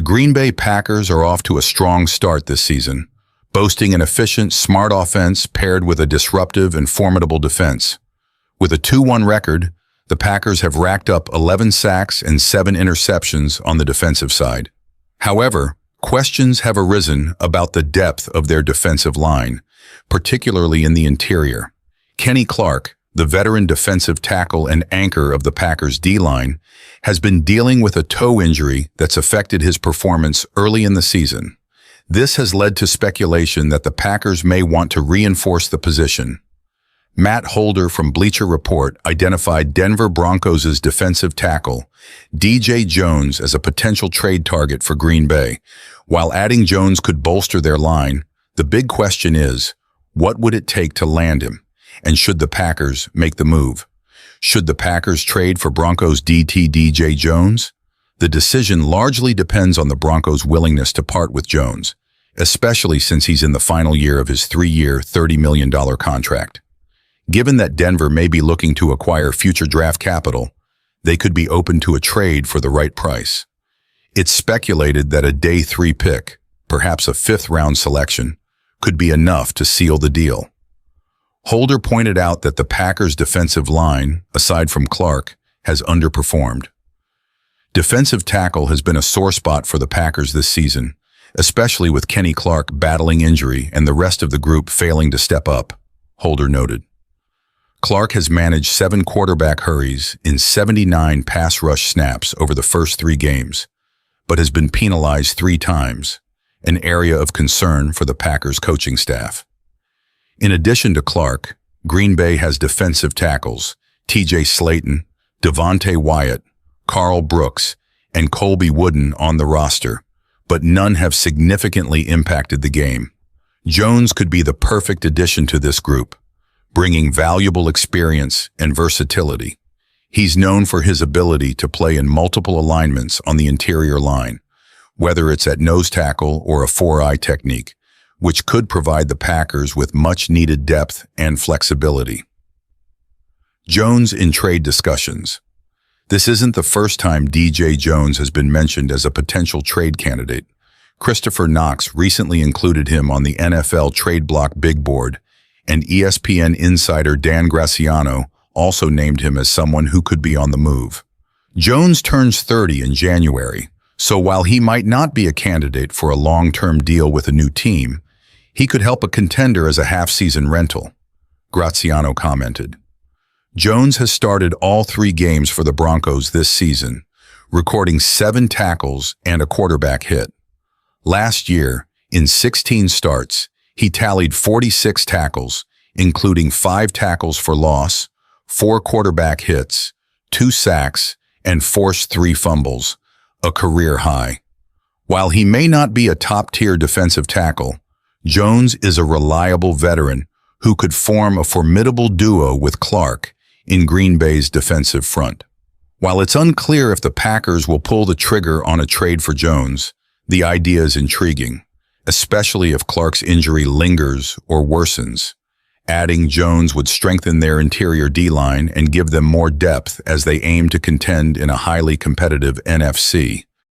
Green Bay Packers are off to a strong start this season, boasting an efficient, smart offense paired with a disruptive and formidable defense. With a 2-1 record, the Packers have racked up 11 sacks and 7 interceptions on the defensive side. However, questions have arisen about the depth of their defensive line, particularly in the interior. Kenny Clark, the veteran defensive tackle and anchor of the Packers' D-line, has been dealing with a toe injury that's affected his performance early in the season. This has led to speculation that the Packers may want to reinforce the position. Matt Holder from Bleacher Report identified Denver Broncos' defensive tackle, DJ Jones, as a potential trade target for Green Bay. While adding Jones could bolster their line, the big question is, what would it take to land him? And should the Packers make the move? Should the Packers trade for Broncos DT DJ Jones? The decision largely depends on the Broncos' willingness to part with Jones, especially since he's in the final year of his 3-year, $30 million contract. Given that Denver may be looking to acquire future draft capital, they could be open to a trade for the right price. It's speculated that a day 3 pick, perhaps a 5th-round selection, could be enough to seal the deal. Holder pointed out that the Packers' defensive line, aside from Clark, has underperformed. Defensive tackle has been a sore spot for the Packers this season, especially with Kenny Clark battling injury and the rest of the group failing to step up, Holder noted. Clark has managed 7 quarterback hurries in 79 pass rush snaps over the first 3 games, but has been penalized 3 times, an area of concern for the Packers coaching staff. In addition to Clark, Green Bay has defensive tackles TJ Slayton, Devontae Wyatt, Carl Brooks, and Colby Wooden on the roster, but none have significantly impacted the game. Jones could be the perfect addition to this group, bringing valuable experience and versatility. He's known for his ability to play in multiple alignments on the interior line, whether it's at nose tackle or a 4-eye technique, which could provide the Packers with much-needed depth and flexibility. Jones in trade discussions. This isn't the first time DJ Jones has been mentioned as a potential trade candidate. Christopher Knox recently included him on the NFL trade block big board, and ESPN insider Dan Graciano also named him as someone who could be on the move. Jones turns 30 in January, so while he might not be a candidate for a long-term deal with a new team, he could help a contender as a half-season rental, Graziano commented. Jones has started all 3 games for the Broncos this season, recording 7 tackles and a quarterback hit. Last year, in 16 starts, he tallied 46 tackles, including 5 tackles for loss, 4 quarterback hits, 2 sacks, and forced 3 fumbles, a career high. While he may not be a top-tier defensive tackle, Jones is a reliable veteran who could form a formidable duo with Clark in Green Bay's defensive front. While it's unclear if the Packers will pull the trigger on a trade for Jones, the idea is intriguing, especially if Clark's injury lingers or worsens. Adding Jones would strengthen their interior D-line and give them more depth as they aim to contend in a highly competitive NFC.